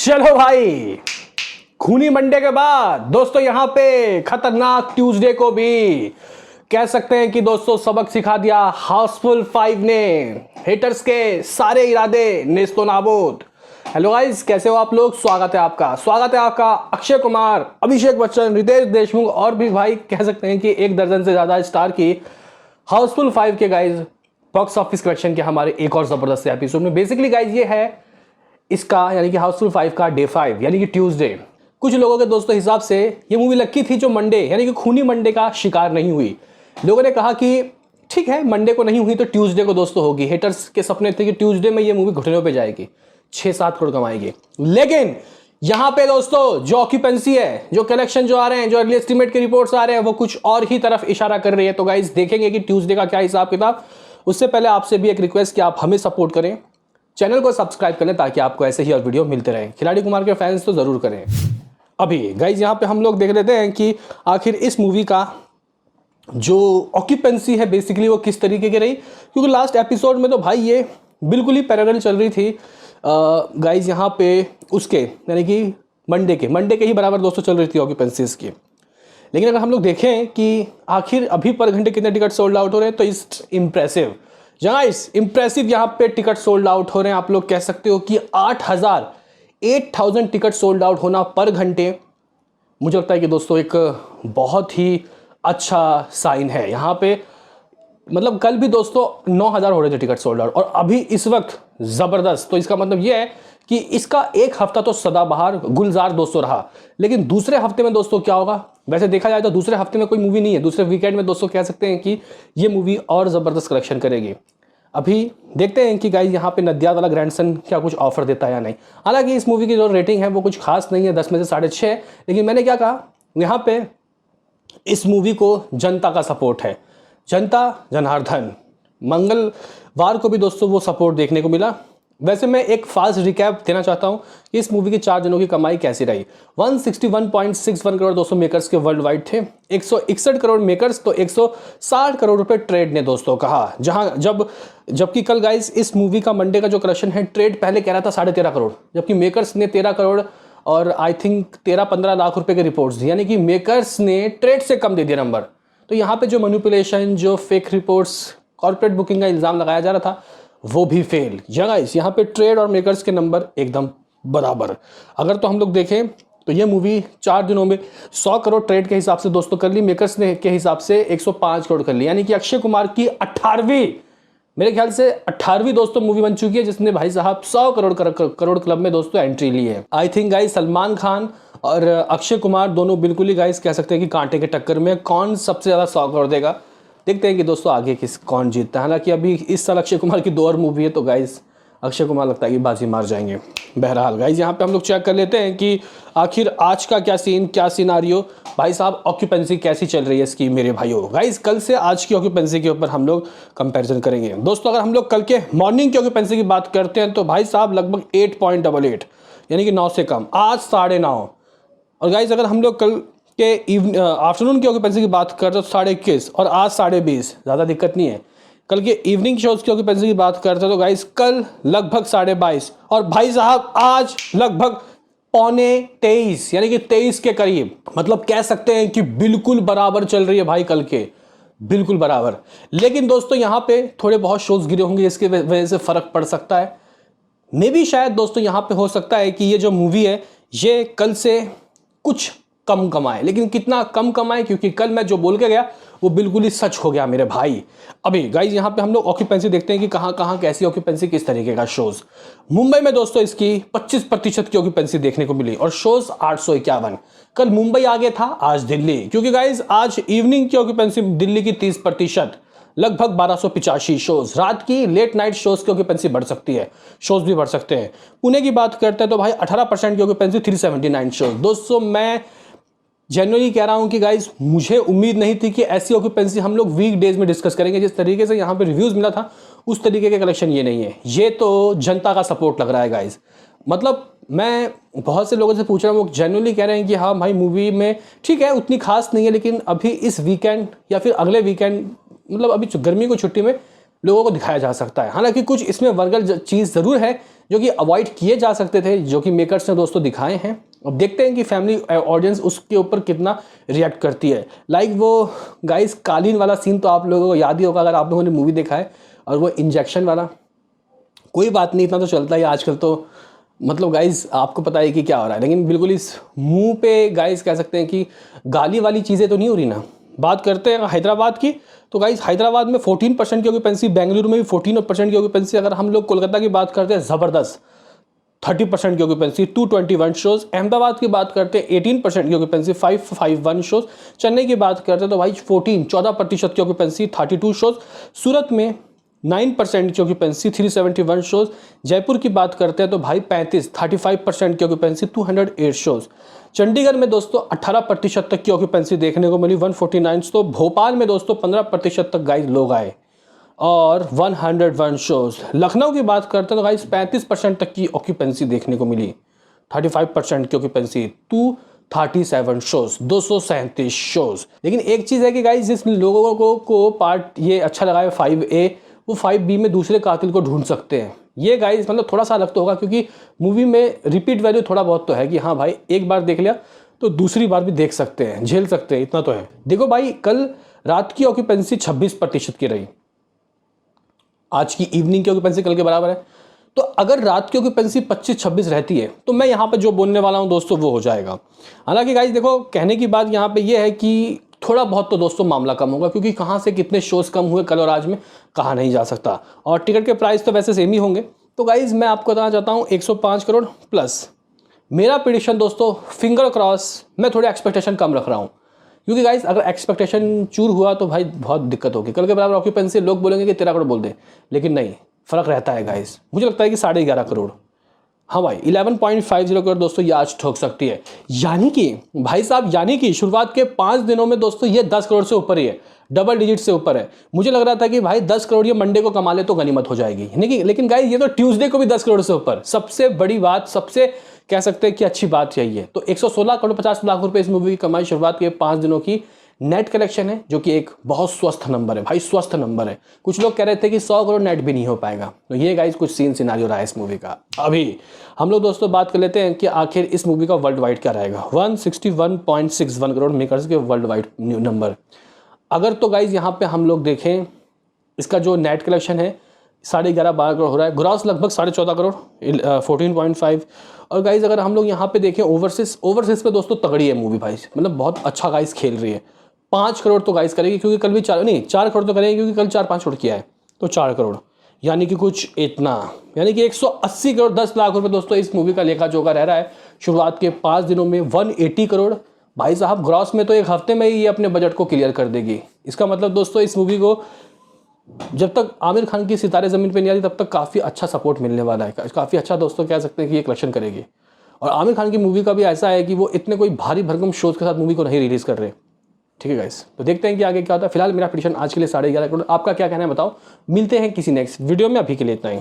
चलो भाई, खूनी मंडे के बाद दोस्तों यहाँ पे खतरनाक ट्यूसडे को भी कह सकते हैं कि दोस्तों सबक सिखा दिया हाउसफुल 5 ने। हेटर्स के सारे इरादे नेस्तो नाबूद। हेलो गाइस, कैसे हो आप लोग? स्वागत है आपका अक्षय कुमार, अभिषेक बच्चन, रितेश देशमुख और भी भाई कह सकते हैं कि 1 दर्जन से ज्यादा स्टार की हाउसफुल 5 के गाइज बॉक्स ऑफिस कलेक्शन के हमारे एक और जबरदस्त एपिसोड में। बेसिकली गाइज ये है इसका यानी कि हाउसफुल 5 का डे 5 यानी कि ट्यूसडे। कुछ लोगों के दोस्तों हिसाब से ये मूवी लकी थी जो मंडे यानी कि खूनी मंडे का शिकार नहीं हुई। लोगों ने कहा कि ठीक है, मंडे को नहीं हुई तो ट्यूसडे को दोस्तों होगी। हेटर्स के सपने थे कि ट्यूसडे में ये मूवी घुटनों पे जाएगी, 6-7 करोड़ कमाएगी। लेकिन यहां पे दोस्तों जो ऑक्यूपेंसी है, जो कलेक्शन जो आ रहे हैं, जो अर्ली एस्टीमेट के रिपोर्ट्स आ रहे हैं, वो कुछ और ही तरफ इशारा कर रही है। तो गाइस देखेंगे कि ट्यूसडे का क्या हिसाब किताब। उससे पहले आपसे भी एक रिक्वेस्ट कि आप हमें सपोर्ट करें, चैनल को सब्सक्राइब कर लें ताकि आपको ऐसे ही और वीडियो मिलते रहें। खिलाड़ी कुमार के फैंस तो जरूर करें। अभी गाइज यहाँ पे हम लोग देख लेते हैं कि आखिर इस मूवी का जो ऑक्यूपेंसी है बेसिकली वो किस तरीके की रही, क्योंकि लास्ट एपिसोड में तो भाई ये बिल्कुल ही पैरेलल चल रही थी गाइज यहाँ पे उसके यानी कि मंडे के ही बराबर दोस्तों चल रही थी ऑक्यूपेंसी इसकी। लेकिन अगर हम लोग देखें कि आखिर अभी पर घंटे कितने टिकट सोल्ड आउट हो रहे हैं तो इट्स इम्प्रेसिव। गाइस इम्प्रेसिव यहाँ पे टिकट सोल्ड आउट हो रहे हैं। आप लोग कह सकते हो कि 8,000 टिकट सोल्ड आउट होना पर घंटे, मुझे लगता है कि दोस्तों एक बहुत ही अच्छा साइन है यहाँ पे। मतलब कल भी दोस्तों 9,000 हो रहे थे टिकट सोल्ड आउट और अभी इस वक्त जबरदस्त। तो इसका मतलब यह है कि इसका एक हफ्ता तो सदाबहार गुलजार दोस्तों रहा। लेकिन दूसरे हफ्ते में दोस्तों क्या होगा? वैसे देखा जाए तो दूसरे हफ्ते में कोई मूवी नहीं है। दूसरे वीकेंड में दोस्तों कह सकते हैं कि ये मूवी और जबरदस्त कलेक्शन करेगी। अभी देखते हैं कि गाइस यहाँ पे नदियाद वाला ग्रैंडसन क्या कुछ ऑफर देता है या नहीं। हालांकि इस मूवी की जो रेटिंग है वो कुछ खास नहीं है, 10 में से 6.5। लेकिन मैंने क्या कहा, यहाँ पे इस मूवी को जनता का सपोर्ट है, जनता जनार्दन। मंगलवार को भी दोस्तों वो सपोर्ट देखने को मिला। वैसे मैं एक फास्ट रिकैप देना चाहता हूं कि इस मूवी की 4 दिनों की कमाई कैसी रही। 161.61 करोड़ दोस्तों मेकर्स के वर्ल्ड वाइड थे, 161 करोड़ मेकर्स, तो 160 करोड़ रुपए ट्रेड ने दोस्तों कहा। जबकि कल गाइस इस मूवी का मंडे का जो कलेक्शन है, ट्रेड पहले कह रहा था 13.5 करोड़, जबकि मेकर्स ने 13 करोड़ और आई थिंक 13-15 लाख रुपए के रिपोर्ट्स दी, यानी कि मेकर्स ने ट्रेड से कम दे दिया नंबर। तो यहाँ पे जो मैनिपुलेशन, जो फेक रिपोर्ट्स, कॉर्पोरेट बुकिंग का इल्जाम लगाया जा रहा था वो भी फेल। गाइस यहाँ पे ट्रेड और मेकर्स के नंबर एकदम बराबर। अगर तो हम लोग देखें तो ये मूवी 4 दिनों में 100 करोड़ ट्रेड के हिसाब से दोस्तों कर ली, मेकर्स ने के हिसाब से 105 करोड़ कर ली। यानी कि अक्षय कुमार की 18वीं, मेरे ख्याल से 18वीं दोस्तों मूवी बन चुकी है जिसने भाई साहब 100 करोड़ क्लब में दोस्तों एंट्री ली है। I think guys Salman Khan और अक्षय कुमार दोनों बिल्कुल ही गाइस कह सकते हैं कि कांटे के टक्कर में कौन सबसे ज्यादा 100 करोड़ देगा। देखते हैं कि दोस्तों आगे कौन जीतता है। हालांकि अभी इस साल अक्षय कुमार की 2 और मूवी है तो गाइस अक्षय कुमार लगता है कि बाजी मार जाएंगे। बहरहाल गाइस यहाँ पे हम लोग चेक कर लेते हैं कि आखिर आज का क्या सिनारियो, भाई साहब ऑक्यूपेंसी कैसी चल रही है इसकी मेरे भाइयों। गाइस कल से आज की ऑक्यूपेंसी के ऊपर हम लोग कंपैरिजन करेंगे दोस्तों। अगर हम लोग कल के मॉर्निंग की ऑक्यूपेंसी की बात करते हैं तो भाई साहब लगभग 8.88 यानी कि 9 से कम, आज 9.5। और गाइस अगर हम लोग कल के आफ्टरनून की ऑक्यूपेंसी की बात करते हैं तो 21.5 और आज 20.5, ज़्यादा दिक्कत नहीं है। कल के इवनिंग शोज की ऑक्यूपेंसी की बात करते हैं तो गाइस कल लगभग 22.5 और भाई साहब आज लगभग 22.25 यानी कि 23 के करीब। मतलब कह सकते हैं कि बिल्कुल बराबर चल रही है भाई, कल के बिल्कुल बराबर। लेकिन दोस्तों यहाँ पे थोड़े बहुत शोज गिरे होंगे जिसकी वजह से फर्क पड़ सकता है। मे भी शायद दोस्तों यहाँ पे हो सकता है कि ये जो मूवी है ये कल से कुछ कम कमाए, लेकिन कितना कम कमाए, क्योंकि कल मैं जो बोल के गया वो बिल्कुल ही सच हो गया मेरे भाई। अभी गाइज यहाँ पे हम लोग ऑक्यूपेंसी देखते हैं कि कहाँ कैसी ऑक्यूपेंसी, किस तरीके का शोज। मुंबई में दोस्तों इसकी 25% की ऑक्यूपेंसी देखने को मिली और शोज 851। कल मुंबई आगे था, आज दिल्ली, क्योंकि गाइज आज इवनिंग की ऑक्यूपेंसी दिल्ली की 30%, लगभग 1285 शोज। रात की लेट नाइट शोज की ऑक्यूपेंसी बढ़ सकती है, शोज भी बढ़ सकते हैं। पुणे की बात करते हैं तो भाई 18% की ऑक्यूपेंसी, 379 शोज। दोस्तों मैं जनरली कह रहा हूं कि गाइस मुझे उम्मीद नहीं थी कि ऐसी ऑक्यूपेंसी हम लोग वीक डेज में डिस्कस करेंगे। जिस तरीके से यहाँ पे रिव्यूज मिला था उस तरीके के कलेक्शन ये नहीं है। ये तो जनता का सपोर्ट लग रहा है गाइस। मतलब मैं बहुत से लोगों से पूछ रहा हूँ, वो जनरली कह रहे हैं कि हाँ भाई मूवी में ठीक है उतनी खास नहीं है, लेकिन अभी इस वीकेंड या फिर अगले वीकेंड, मतलब अभी गर्मी की छुट्टी में लोगों को दिखाया जा सकता है। हालांकि कुछ इसमें वर्गर चीज़ ज़रूर है जो कि अवॉइड किए जा सकते थे, जो कि मेकर्स ने दोस्तों दिखाए हैं। अब देखते हैं कि फैमिली ऑडियंस उसके ऊपर कितना रिएक्ट करती है। लाइक वो गाइस कालीन वाला सीन तो आप लोगों को याद ही होगा अगर आप लोगों ने मूवी देखा है, और वो इंजेक्शन वाला, कोई बात नहीं, इतना तो चलता है आजकल तो, मतलब गाइस आपको पता है कि क्या हो रहा है, लेकिन बिल्कुल इस मुंह पे गाइस कह सकते हैं कि गाली वाली चीज़ें तो नहीं हो रही ना। बात करते हैं हैदराबाद की, तो गाइस हैदराबाद में 14% की ऑक्यूपेंसी, बेंगलुरु में भी 14% की ऑक्यूपेंसी। अगर हम लोग कोलकाता की बात करते हैं ज़बरदस्त 30% की ऑक्यूपेंसी, 221 शोज़। अहमदाबाद की बात करते हैं 18% की ऑक्यूपेंसी, 551 शोज़। चेन्नई की बात करते हैं तो भाई 14% की ऑक्यूपेंसी, 32 शोज़। सूरत में 9% की ऑक्यूपेंसी, 371 शोज़। जयपुर की बात करते हैं तो भाई 35% की ऑक्यूपेंसी, 208 शोज़। चंडीगढ़ में दोस्तों 18% तक की ऑक्यूपेंसी देखने को मिली, 149। तो भोपाल में दोस्तों 15% तक गाइस लोग आए और 101 शोज़। लखनऊ की बात करते हैं तो गाइस 35% तक की ऑक्यूपेंसी देखने को मिली, 35% की ऑक्यूपेंसी, 237 शोज़, 237 शोज़। लेकिन एक चीज़ है कि गाइस जिस लोगों को पार्ट ये अच्छा लगा है 5A, वो 5B में दूसरे कातिल को ढूंढ सकते हैं। ये गाइस मतलब थोड़ा सा अलग तो होगा, क्योंकि मूवी में रिपीट वैल्यू थोड़ा बहुत तो है कि हाँ भाई एक बार देख लिया तो दूसरी बार भी देख सकते हैं, झेल सकते हैं, इतना तो है। देखो भाई कल रात की ऑक्यूपेंसी 26% की रही, आज की इवनिंग की ऑक्यूपेंसी कल के बराबर है। तो अगर रात की ऑक्यूपेंसी 25-26 रहती है तो मैं यहाँ पे जो बोलने वाला हूँ दोस्तों वो हो जाएगा। हालांकि गाइस देखो कहने की बात यहाँ पे ये है कि थोड़ा बहुत तो दोस्तों मामला कम होगा, क्योंकि कहाँ से कितने शोज़ कम हुए कल और आज में कहा नहीं जा सकता, और टिकट के प्राइस तो वैसे सेम ही होंगे। तो गाइस मैं आपको बताना चाहता हूँ 105 करोड़ प्लस। मेरा प्रेडिक्शन दोस्तों फिंगर क्रॉस, मैं थोड़े एक्सपेक्टेशन कम रख रहा हूँ, क्योंकि गाइस अगर एक्सपेक्टेशन चूर हुआ तो भाई बहुत दिक्कत होगी। कल के बराबर ऑक्यूपेंसी लोग बोलेंगे कि 13 करोड़ बोल दे, लेकिन नहीं, फ़र्क रहता है गाइस। मुझे लगता है कि 11.5 करोड़, हाँ भाई 11.50 करोड़ दोस्तों ये आज ठोक सकती है। यानी कि भाई साहब, यानी कि शुरुआत के 5 दिनों में दोस्तों ये 10 करोड़ से ऊपर ही है, डबल डिजिट से ऊपर है। मुझे लग रहा था कि भाई 10 करोड़ ये मंडे को कमा ले तो गनीमत हो जाएगी, यानी कि, लेकिन गाइस ये तो ट्यूसडे को भी 10 करोड़ से ऊपर। सबसे बड़ी बात, सबसे कह सकते हैं कि अच्छी बात यही है। तो 116 करोड़ 50 लाख रुपए इस मूवी की कमाई शुरुआत के 5 दिनों की नेट कलेक्शन है, जो कि एक बहुत स्वस्थ नंबर है भाई, स्वस्थ नंबर है। कुछ लोग कह रहे थे कि 100 करोड़ नेट भी नहीं हो पाएगा, तो ये गाइस कुछ सीन सिनारियो रहा है इस मूवी का। अभी हम लोग दोस्तों बात कर लेते हैं कि आखिर इस मूवी का वर्ल्ड वाइड क्या रहेगा। 161.61 करोड़ मेकर्स के वर्ल्ड वाइड नंबर। अगर तो गाइस यहाँ पे हम लोग देखें इसका जो नेट कलेक्शन है 11.5-12 करोड़ हो रहा है, ग्रॉस लगभग 14.5 करोड़ 14.5। और गाइज अगर हम लोग यहाँ पे देखें ओवरसीज पे दोस्तों तगड़ी है मूवी भाई, मतलब बहुत अच्छा गाइज खेल रही है। 5 करोड़ तो गाइज करेगी, क्योंकि कल भी 4 करोड़ तो करेगी, क्योंकि कल 4-5 करोड़ किया है, तो 4 करोड़, यानी कि कुछ इतना, यानी कि 180 करोड़ 10 लाख रुपए दोस्तों इस मूवी का लेखा जोखा रह रहा है। शुरुआत के 5 दिनों में 180 करोड़ भाई साहब, ग्रॉस में तो एक हफ्ते में ही ये अपने बजट को क्लियर कर देगी। इसका मतलब दोस्तों इस मूवी को जब तक आमिर खान की सितारे ज़मीन पे नहीं आती तब तक काफ़ी अच्छा सपोर्ट मिलने वाला है, काफ़ी अच्छा दोस्तों कह सकते हैं कि ये कलेक्शन करेगी। और आमिर खान की मूवी का भी ऐसा है कि वो इतने कोई भारी भरकम शोज़ के साथ मूवी को नहीं रिलीज़ कर रहे। ठीक है गाइस, तो देखते हैं कि आगे क्या होता है। फिलहाल मेरा प्रेडिक्शन आज के लिए 11.5 करोड़। आपका क्या कहना है बताओ। मिलते हैं किसी नेक्स्ट वीडियो में, अभी के लिए इतना ही।